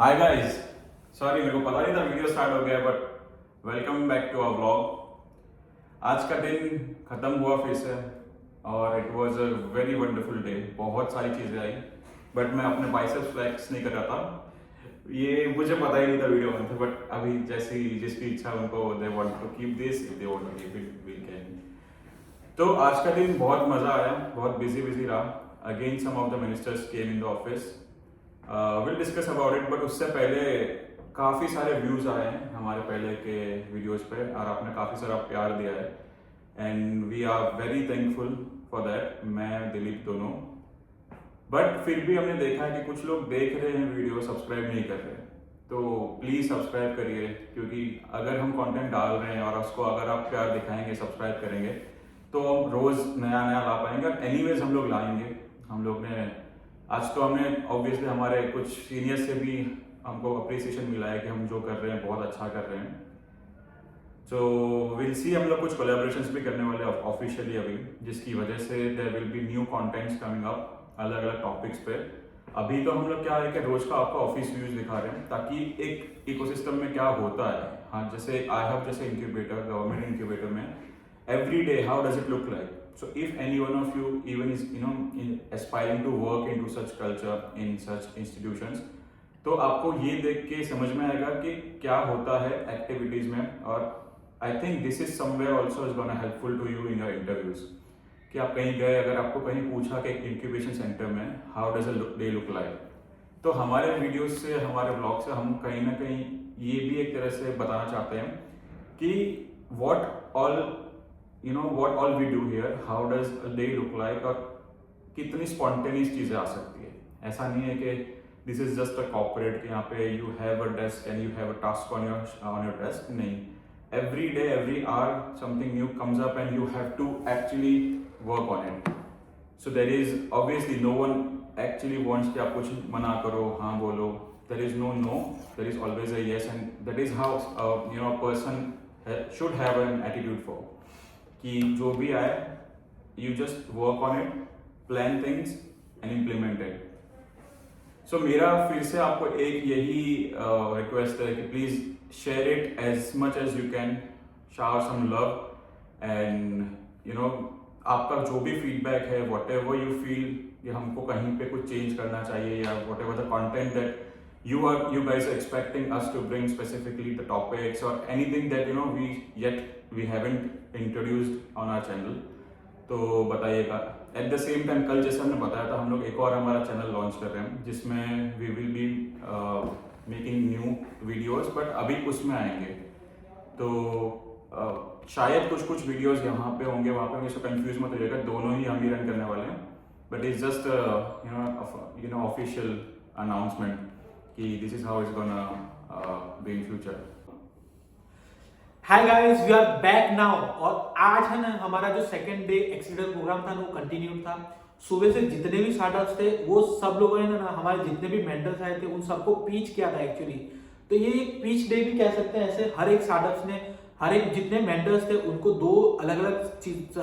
Hi guys, sorry मेरे को पता नहीं था वीडियो स्टार्ट हो गया, but welcome back to our vlog. आज का दिन खत्म हुआ फिर से और it was a very wonderful day. बहुत सारी चीज़ें आई बट मैं अपने बाइसेप्स फ्लेक्स नहीं कर रहा था। ये मुझे पता ही नहीं था वीडियो में थे, बट अभी जैसी जिसकी इच्छा उनको they want to keep this, if they want to keep it we can. तो आज का दिन बहुत मज़ा आया, बहुत बिजी रहा। Again some of the ministers came in the office. Will discuss about it, but उससे पहले काफ़ी सारे व्यूज़ आए हैं हमारे पहले के वीडियोस पे और आपने काफ़ी सारा प्यार दिया है and we are very thankful for that, मैं दिलीप दोनों। बट फिर भी हमने देखा है कि कुछ लोग देख रहे हैं वीडियो, सब्सक्राइब नहीं कर रहे। तो प्लीज़ सब्सक्राइब करिए, क्योंकि अगर हम कंटेंट डाल रहे हैं और उसको अगर आप प्यार दिखाएंगे, सब्सक्राइब करेंगे, तो हम रोज़ नया नया ला पाएंगे। एनीवेज हम लोग लाएंगे। हम लोग ने आज तो हमने ऑब्वियसली हमारे कुछ सीनियर्स से भी हमको अप्रिसिएशन मिला है कि हम जो कर रहे हैं बहुत अच्छा कर रहे हैं। सो विल सी, हम लोग कुछ कोलैबोरेशंस भी करने वाले ऑफिशियली अभी, जिसकी वजह से there will be new contents coming up अलग अलग टॉपिक्स पे। अभी तो हम लोग क्या है कि रोज का आपका ऑफिस व्यूज दिखा रहे हैं, ताकि एक इकोसिस्टम में क्या होता है। हाँ, जैसे आई हैव जैसे इंक्यूबेटर, गवर्नमेंट इंक्यूबेटर में every day how does it look like. So if any one of you even is aspiring to work into such culture in such institutions, तो आपको ये देख के समझ में आएगा कि क्या होता है एक्टिविटीज में। और I think this is somewhere also is gonna helpful to you in your interviews. कि आप कहीं गए, अगर आपको कहीं पूछा कि इंक्यूबेशन सेंटर में how does day look like, तो हमारे वीडियोज से, हमारे ब्लॉग से हम कहीं ना कहीं ये भी एक तरह से बताना चाहते हैं कि what all we do here, how does a day look like, और कितनी स्पॉन्टेनियस चीज़ें आ सकती है। ऐसा नहीं है कि this is just a corporate, यहाँ पे you have a desk and you have a task on your desk. नहीं, every day every hour something new comes up and you have to actually work on it. So there is obviously no one actually wants कि आप कुछ मना करो, हाँ बोलो। There is no there is always a yes, and that is how a person should have an attitude for, कि जो भी आए you just work on it, plan things and implement it. सो मेरा फिर से आपको एक यही रिक्वेस्ट है कि please share it as much as you can, shower some love एंड आपका जो भी फीडबैक है, वॉट एवर यू फील कि हमको कहीं पे कुछ चेंज करना चाहिए, या what ever the content that you guys are expecting us to bring, specifically the topics or anything that we haven't introduced on our channel, तो बताइएगा। एट द सेम टाइम कल जैसे हमने बताया था, हम लोग एक और हमारा चैनल लॉन्च कर रहे हैं जिसमें we will be making new videos, but अभी उसमें आएंगे तो शायद कुछ वीडियोस यहाँ पे होंगे, वहाँ पे होंगे, सो कंफ्यूज मत होइएगा। दोनों ही हम ही रन करने वाले हैं, but it's just official announcement कि this is how it's gonna be in future. Hi guys, we are back now. और आज है ना हमारा जो सेकंड डे एक्सीडेंट प्रोग्राम था वो कंटिन्यू था। सुबह से जितने भी स्टार्टअप्स थे वो सब लोगों ने ना हमारे जितने भी मेंटर्स आए थे उन सबको पीच किया था एक्चुअली। तो ये एक पीच डे भी कह सकते हैं। ऐसे हर एक स्टार्टअप्स ने, हर एक जितने मेंटर्स थे उनको दो अलग अलग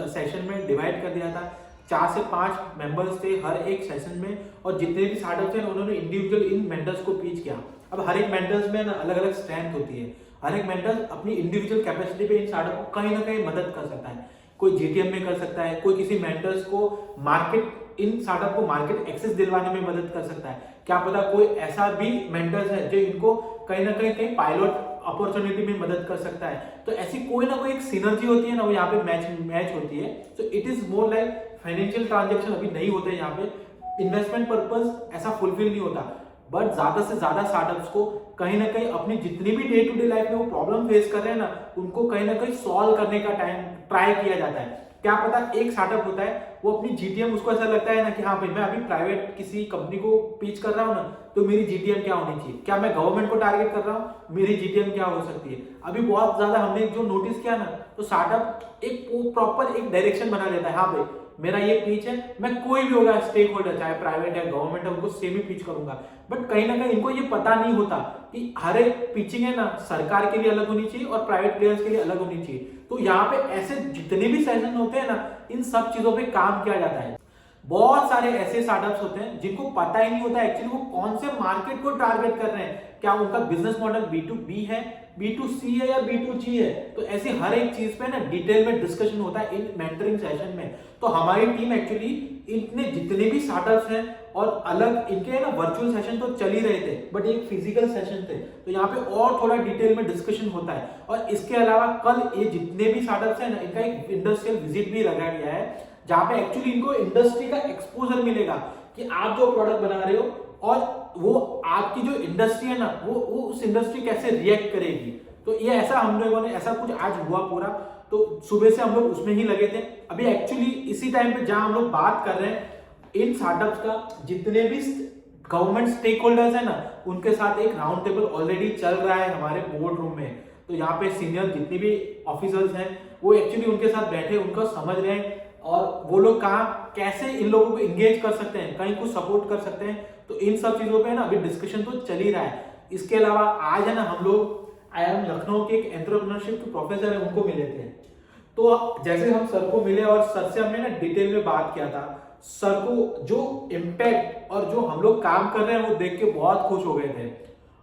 सेशन में डिवाइड कर दिया था। 4 से 5 मेंबर्स थे हर एक सेशन में, और जितने भी स्टार्टअप्स थे उन्होंने इंडिविजुअल इन मेंटर्स को पीच किया। अब हर एक मेंटर्स में ना अलग अलग स्ट्रेंथ होती है। हर एक मेंटर अपनी इंडिविजुअल कैपेसिटी पे इन स्टार्टअप को कहीं ना कहीं मदद कर सकता है। कोई जीटीएम में कर सकता है, कोई किसी मेंटर्स को मार्केट, इन स्टार्टअप को मार्केट एक्सेस दिलवाने में मदद कर सकता है। क्या पता कोई ऐसा भी मेंटर्स है जो इनको कहीं ना कहीं पायलट अपॉर्चुनिटी में मदद कर सकता है। तो ऐसी कोई ना कोई एक सिनर्जी होती है ना, वो यहाँ पे मैच होती है। So it is more like financial transaction अभी नहीं होते यहाँ पे, इन्वेस्टमेंट पर्पस ऐसा फुलफिल नहीं होता। बट ज्यादा से ज्यादा स्टार्टअप्स को कहीं ना कहीं अपनी जितनी भी डे टू डे लाइफ में वो प्रॉब्लम फेस कर रहे हैं ना, उनको कहीं ना कहीं सॉल्व करने का टाइम ट्राई किया जाता है। क्या पता एक स्टार्टअप होता है, वो अपनी जीटीएम, उसको ऐसा लगता है ना कि हाँ भाई मैं अभी प्राइवेट किसी कंपनी को पिच कर रहा हूँ ना, तो मेरी जीटीएम क्या होनी चाहिए, क्या मैं गवर्नमेंट को टारगेट कर रहा हूँ, मेरी जीटीएम क्या हो सकती है। अभी बहुत ज्यादा हमने जो नोटिस किया ना, तो स्टार्टअप एक प्रॉपर एक डायरेक्शन बना लेता है। हाँ भाई मेरा ये पिच है, मैं कोई भी होगा स्टेक होल्डर, चाहे प्राइवेट है गवर्नमेंट है, उनको सेम ही पिच करूंगा। बट कहीं ना कहीं इनको ये पता नहीं होता कि हर एक पिचिंग है ना सरकार के लिए अलग होनी चाहिए और प्राइवेट प्लेयर्स के लिए अलग होनी चाहिए। तो यहाँ पे ऐसे जितने भी सेशन होते हैं ना, इन सब चीजों पे काम किया जाता है। बहुत सारे ऐसे स्टार्टअप्स होते हैं जिनको पता ही नहीं होता एक्चुअली वो कौन से मार्केट को टारगेट कर रहे हैं, क्या उनका बिजनेस मॉडल B2B है, B2C है या B2G है। तो ऐसे हर एक चीज पे ना डिटेल में डिस्कशन होता है इन मेंटरिंग सेशन में। तो हमारी टीम एक्चुअली इतने जितने भी स्टार्टअप्स हैं और अलग इनके ना वर्चुअल सेशन तो चल ही रहे थे बट एक फिजिकल सेशन थे, तो यहाँ पे और थोड़ा डिटेल में डिस्कशन होता है। और इसके अलावा कल ये जितने भी स्टार्टअप्स हैं ना इनका एक इंडस्ट्रियल विजिट भी लगाया गया है जहां पे एक्चुअली इनको इंडस्ट्री का एक्सपोजर मिलेगा कि आप जो प्रोडक्ट बना रहे हो और वो आपकी जो इंडस्ट्री है ना वो उस इंडस्ट्री कैसे रिएक्ट करेगी। तो ये ऐसा हम लोगों ने ऐसा कुछ आज हुआ पूरा, तो सुबह से हम लोग उसमें ही लगे थे। अभी एक्चुअली इसी टाइम पे जहां हम लोग बात कर रहे हैं इन स्टार्टअप्स का जितने भी गवर्नमेंट स्टेक होल्डर्स है ना उनके साथ एक राउंड टेबल ऑलरेडी चल रहा है हमारे बोर्ड रूम में। तो यहाँ पे सीनियर जितने भी ऑफिसर्स हैं वो एक्चुअली उनके साथ बैठे उनको समझ रहे हैं और वो लोग कहाँ कैसे इन लोगों को एंगेज कर सकते हैं, कहीं कुछ सपोर्ट कर सकते हैं। तो इन सब चीजों पे ना अभी डिस्कशन तो चल ही रहा है। इसके अलावा आज है ना हम लोग IIM लखनऊ के एक एंटरप्रेन्योरशिप के प्रोफेसर है उनको मिले थे। तो जैसे हम सर को मिले और सर से हमने ना डिटेल में बात किया था, सर को जो इम्पैक्ट और जो हम लोग काम कर रहे हैं वो देख के बहुत खुश हो गए थे।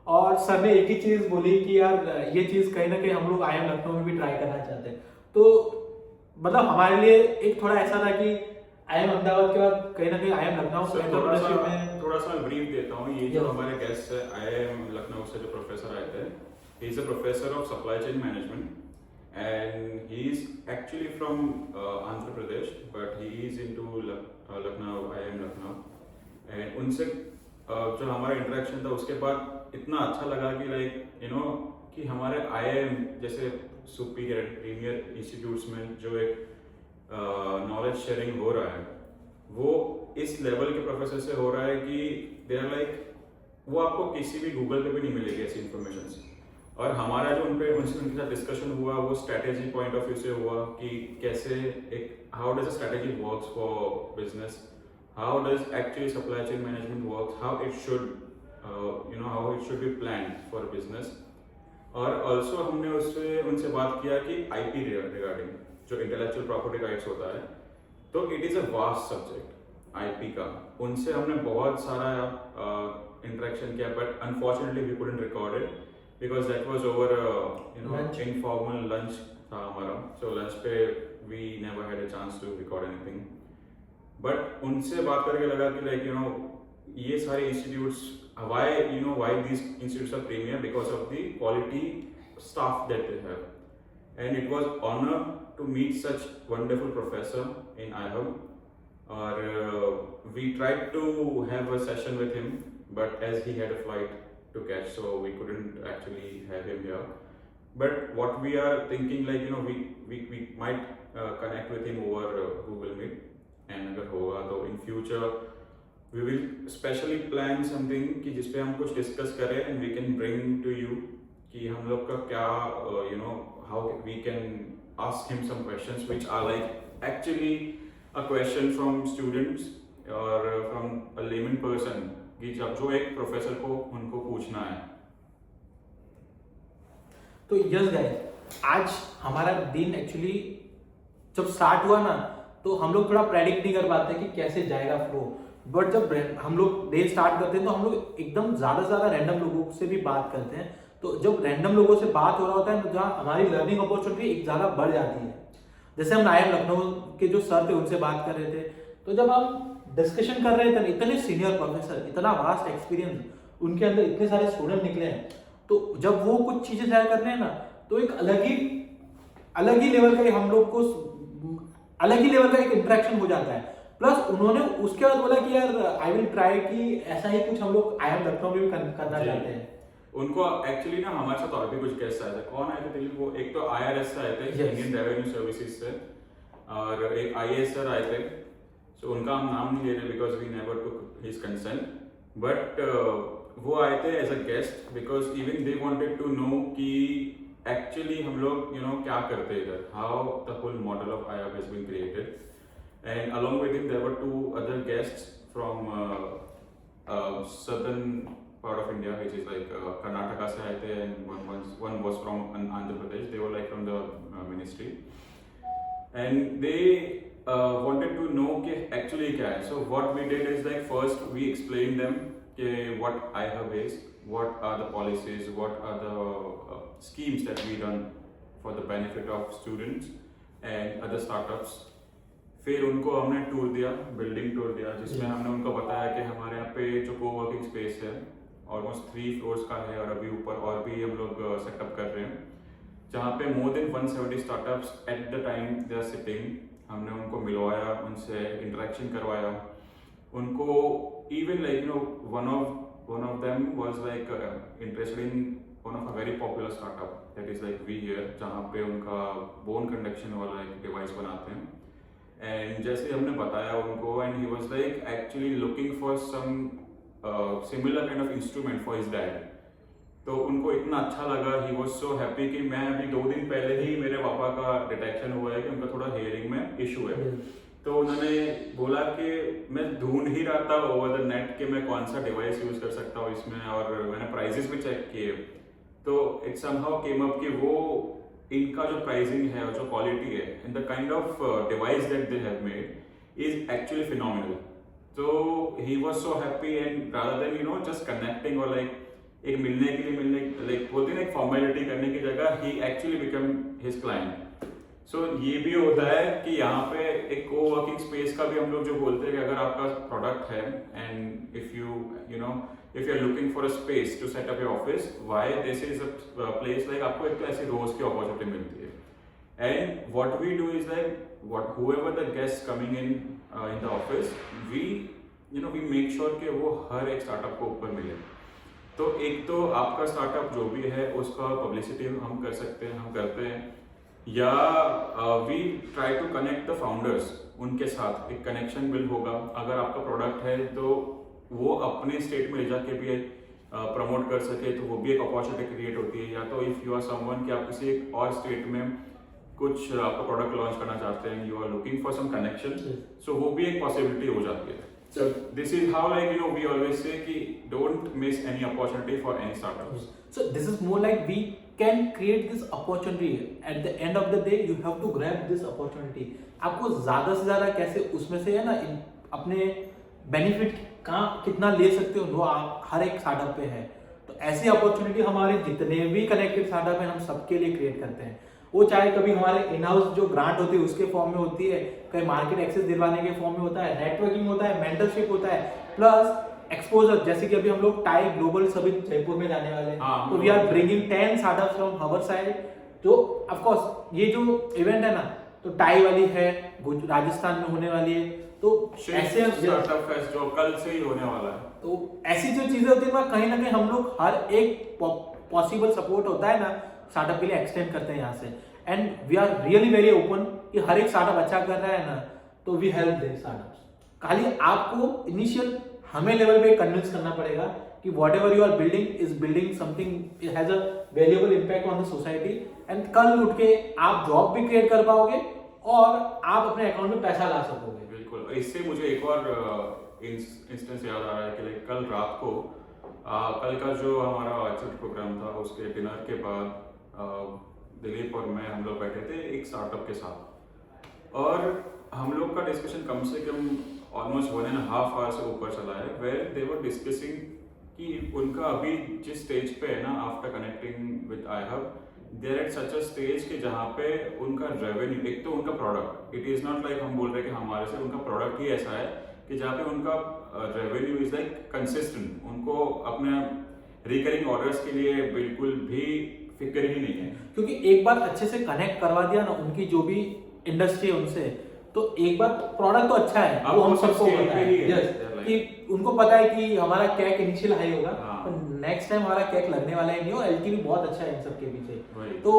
और सर ने एक ही चीज बोली कि यार ये चीज कहीं ना कहीं हम लोग IIM लखनऊ में भी ट्राई करना चाहते हैं। तो मतलब हमारे लिए एक थोड़ा ऐसा था कि IIM अहमदाबाद के बाद कहीं ना कहीं IIM लखनऊ एंटरप्रेन्योरशिप में थोड़ा सा ब्रीफ देता हूँ। ये जो हमारे गेस्ट है IIM लखनऊ से जो प्रोफेसर आए थे, he is a professor of supply chain management and he is actually from Andhra Pradesh but he is into Lucknow IIM Lucknow. And उनसे जो हमारा इंटरेक्शन था उसके बाद इतना अच्छा लगा कि लाइक यू नो कि हमारे IIM जैसे सुपीरियर प्रीमियर इंस्टीट्यूट्स में जो एक नॉलेज शेयरिंग हो रहा है वो इस लेवल के प्रोफेसर से हो रहा है कि दे आर लाइक वो आपको किसी भी गूगल पे भी नहीं मिलेगी ऐसी इंफॉर्मेशन। और हमारा जो उनसे उनके साथ डिस्कशन हुआ वो स्ट्रेटेजी पॉइंट ऑफ व्यू से हुआ कि कैसे एक how does a strategy works for business, how does actually supply chain management works, how it should how it should be plan for business. और ऑल्सो हमने उससे उनसे बात किया कि IP रिगार्डिंग जो इंटेलेक्चुअल प्रॉपर्टी राइट्स होता है, तो it is a vast subject IP का। उनसे हमने बहुत सारा इंटरेक्शन किया but unfortunately we couldn't record it because that was over informal lunch था हमारा। सो लंच पे we never had a chance to record anything. But उनसे बात करके लगा कि लाइक ये सारे institutes why these institutes are premier because of the quality staff that they have, and it was honor to meet such wonderful professor in IIM. Or we tried to have a session with him but as he had a flight to catch so we couldn't actually have him here. But what we are thinking like we might connect with him over Google Meet, and अगर होगा तो in future we will specially plan something कि जिसपे हम कुछ discuss करें and we can bring to you कि हम लोग का क्या how we can ask him some questions which are like actually a question from students or from a layman person कि जब जो एक प्रोफेसर को उनको पूछना है। तो यस गाइस आज हमारा दिन एक्चुअली जब स्टार्ट हुआ ना तो हम लोग थोड़ा प्रेडिक्ट नहीं कर पाते कि कैसे जाएगा फ्लो, बट जब हम लोग डे स्टार्ट करते हैं तो हम लोग एकदम ज्यादा से ज्यादा रैंडम लोगों से भी बात करते हैं। तो जब रैंडम लोगों से बात हो रहा होता है तो जहाँ हमारी लर्निंग अपॉर्चुनिटी एक ज्यादा बढ़ जाती है। जैसे हम IIM लखनऊ के जो सर थे उनसे बात कर रहे थे, तो जब हम डिस्कशन कर रहे थे इतने सीनियर प्रोफेसर, इतना वास्ट एक्सपीरियंस, उनके अंदर इतने सारे स्टूडेंट निकले हैं, तो जब वो कुछ चीजें शेयर कर रहे हैं ना तो एक अलग ही लेवल का हम लोग को अलग ही लेवल का एक इंटरेक्शन हो जाता है। प्लस उन्होंने उसके बाद बोला कि यार आई विल ट्राई कि ऐसा ही कुछ हम लोग IIM लखनऊ में भी करना चाहते हैं। उनको एक्चुअली ना हमारे साथ और भी कुछ गेस्ट आए थे। कौन आए थे? वो एक तो IRS से आए थे, इंडियन रेवेन्यू सर्विसेज से, और एक IAS सर आए थे। सो उनका हम नाम नहीं ले रहे because we never took his consent, but वो आए थे as a guest because even they wanted to know कि एक्चुअली हम लोग क्या करते हैं इधर, how the whole model of IIM has been created. And along with him there were two other guests from southern part of India, which is like Karnataka se aaye the, and one was from Andhra Pradesh. They were like from the ministry, and they wanted to know कि actually क्या है. So what we did is like first we explained them कि what iHub is, what are the policies, what are the schemes that we run for the benefit of students and other startups. फिर उनको हमने tour दिया, building tour दिया, जिसमें हमने उनको बताया कि हमारे यहाँ पे जो कोवर्किंग स्पेस है ऑलमोस्ट 3 फ्लोर्स का है और अभी ऊपर और भी हम लोग सेटअप कर रहे हैं, जहाँ पे more than 170 startups at the time they are sitting. हमने उनको मिलवाया, उनसे इंटरेक्शन करवाया, उनको even like one of them was like interested in one of a very popular startup that is like We Here, जहाँ पे उनका बोन कंडक्शन वाला एक डिवाइस बनाते हैं. एंड जैसे हमने बताया उनको, and he was like actually looking for some similar kind of instrument for his dad. तो उनको इतना अच्छा लगा, ही वाज सो हैप्पी कि मैं अभी 2 दिन पहले ही मेरे पापा का डिटेक्शन हुआ है कि उनका थोड़ा हियरिंग में इशू है. तो उन्होंने बोला कि मैं ढूंढ ही रहा था ओवर द नेट कि मैं कौन सा डिवाइस यूज कर सकता हूँ इसमें, और मैंने प्राइजेस भी चेक किए. तो इट समहाउ केम अप कि वो इनका जो प्राइसिंग है और जो क्वालिटी है and the kind of device that they have made is actually phenomenal. तो he was so happy and rather than just connecting और लाइक एक मिलने के लिए लाइक बोलते हैं ना, एक फॉर्मेलिटी करने की जगह ही एक्चुअली बिकम हिज क्लाइंट. सो ये भी होता है कि यहाँ पे एक कोवर्किंग स्पेस का भी हम लोग जो बोलते हैं कि अगर आपका प्रोडक्ट है and if you are looking for a space to set up your office, why this is a place like आपको एक तो ऐसी रोज की अपॉर्चुनिटी मिलती है. And what we do is like whoever the guests coming in the office, we make sure कि वो हर एक स्टार्टअप को ऊपर मिले. तो एक तो आपका स्टार्टअप जो भी है उसका पब्लिसिटी हम कर सकते हैं, हम करते हैं, या we try to connect the founders, उनके साथ एक कनेक्शन बिल्ड होगा. अगर आपका प्रोडक्ट है तो वो अपने स्टेट में ले जाके भी प्रमोट कर सके, तो वो भी एक अपॉर्चुनिटी क्रिएट होती है. या तो इफ यू आर समवन कि आप किसी एक और स्टेट में कुछ आपका प्रोडक्ट लॉन्च करना चाहते हैं, you are looking for some connection, so वो भी एक पॉसिबिलिटी हो जाती है. So this is how we always say कि don't miss any opportunity for any startups. So this is more like we can create this opportunity. At the end of the day, you have to grab this opportunity. आपको ज़्यादा से ज़्यादा कैसे उसमें से है ना अपने बेनिफिट कहाँ कितना ले सकते हो, वो आप हर एक स्टार्टअप पे है. तो ऐसी अपॉर्चुनिटी हमारे जितने भी कनेक्टेड स्टार्टअप हैं हम सबके लिए क्रिएट करते हैं. वो चाहे कभी हमारे इन हाउस जो ग्रांट होती है उसके फॉर्म में होती है, कहीं मार्केट एक्सेस दिलवाने के फॉर्म में होता है, नेटवर्किंग होता है, मेंटरशिप होता है, प्लस एक्सपोजर. जैसे कि अभी हम लोग टाई ग्लोबल सभी जयपुर में जाने वाले हैं, तो we are bringing 10 startups from our side. तो ऑफ कोर्स ये जो इवेंट है ना, तो टाई वाली है, राजस्थान में होने वाली है, तो ऐसे स्टार्टअप फेस्ट जो कल से ही होने वाला है. तो ऐसी जो चीजें होती है कहीं ना कहीं हम लोग हर एक पॉसिबल सपोर्ट होता है ना स्टार्टअप के लिए एक्सटेंड करते हैं यहाँ से. And we are really very open कि हर एक स्टार्टअप अच्छा कर रहा है ना, तो वी हेल्प दे स्टार्टअप्स. खाली आपको इनिशियल हमें लेवल पे कन्विंस करना पड़ेगा कि whatever you are building is building something, it has a valuable impact on the society. And कल उठ के आप जॉब भी क्रिएट कर पाओगे और आप अपने अकाउंट में पैसा ला सकोगे. बिल्कुल. इससे मुझे एक और इंस्टेंस याद आ रहा है कि लाइक कल रात को कल का जो हमारा एक्सेप्ट प्रोग्राम था, उसके डिनर के बाद दिलीप और मैं हम लोग बैठे थे एक स्टार्टअप के साथ, और हम लोग का डिस्कशन कम से कम ऑलमोस्ट 1.5 आवर से ऊपर चला है, वेयर दे वर डिस्कसिंग कि उनका अभी जिस स्टेज पे है ना, after connecting with iHub, they are at such a stage कि जहाँ पे उनका रेवेन्यू, एक तो उनका product, it is not like हम बोल रहे कि हमारे से, उनका प्रोडक्ट ही ऐसा है कि जहाँ पे उनका रेवेन्यू इज लाइक कंसिस्टेंट. उनको अपने रिकरिंग ऑर्डर्स के लिए बिल्कुल भी फिक्र ही नहीं है, क्योंकि एक बार अच्छे से कनेक्ट करवा दिया ना उनकी जो भी इंडस्ट्री है उनसे, तो एक बार प्रोडक्ट तो अच्छा है, वो हम सबको पता है कि उनको पता है कि हमारा कैक इनिशियल हाई होगा, तो नेक्स्ट टाइम हमारा कैक लगने वाला ही नहीं हो. एलटीवी बहुत अच्छा है इन सब के पीछे. तो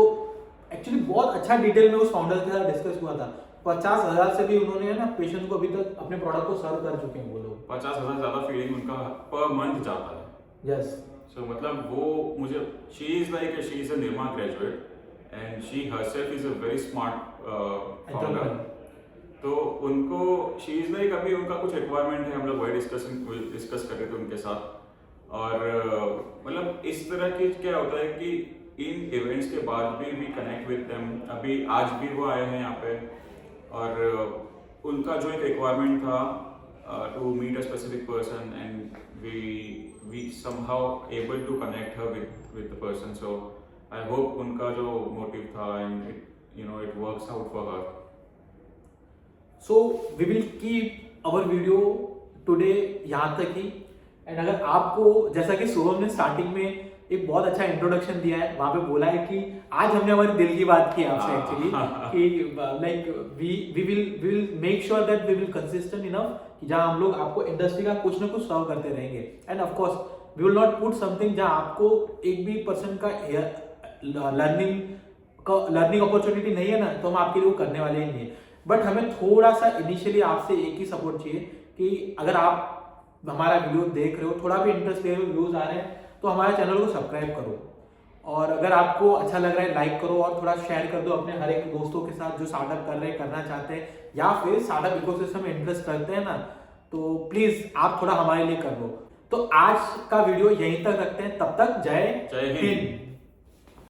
एक्चुअली बहुत अच्छा डिटेल में उस फाउंडर के साथ डिस्कस हुआ था. 50,000 से भी उन्होंने ना पेशेंट को अभी तक अपने प्रोडक्ट को सर्व कर चुके हैं वो लोग. 50,000 ज्यादा फीडिंग उनका पर मंथ जाता है. यस. So मतलब वो मुझे she is a Nirma graduate and she herself is a very smart founder. तो उनको she is like अभी उनका कुछ रिक्वायरमेंट है, हम लोग वही डिस्कस कर रहे थे उनके साथ. और मतलब इस तरह की क्या होता है कि इन इवेंट्स के बाद भी वी कनेक्ट विद देम. अभी आज भी वो आए हैं यहाँ पे और उनका जो एक रिक्वायरमेंट था to meet a specific person and we somehow able to connect her with the person. So I hope उनका जो मोटिव था and it works out for her. So we will keep our video today यहाँ तक ही। And अगर आपको, जैसा कि शुभम ने स्टार्टिंग में एक बहुत अच्छा इंट्रोडक्शन दिया है, वहां पे बोला है कि आज हमने हमारे दिल की बात की आपसे एक्चुअली कि like we will make sure that we will consistent enough कि जहां हम लोग आपको इंडस्ट्री का कुछ ना कुछ सर्व करते रहेंगे। And of course we will not put something जहां आपको एक भी पर्सन का लर्निंग अपॉर्चुनिटी नहीं है ना, तो हम आपके लिए वो करने वाले ही नहीं है। बट हमें थोड़ा सा इनिशियली आपसे एक ही सपोर्ट चाहिए कि अगर आप हमारा वीडियो देख रहे हो, थोड़ा भी इंटरेस्ट ले रहे हो, व्यूज आ रहे हैं, तो हमारे चैनल को सब्सक्राइब करो। और अगर आपको अच्छा लग रहा है लाइक करो और थोड़ा शेयर कर दो अपने हर एक दोस्तों के साथ जो स्टार्टअप कर रहे हैं, करना चाहते हैं या फिर स्टार्टअप इकोसिस्टम में इंटरेस्ट करते हैं ना, तो प्लीज आप थोड़ा हमारे लिए कर लो। तो आज का वीडियो यहीं तक रखते हैं, तब तक जय जय हिंद। हिंद।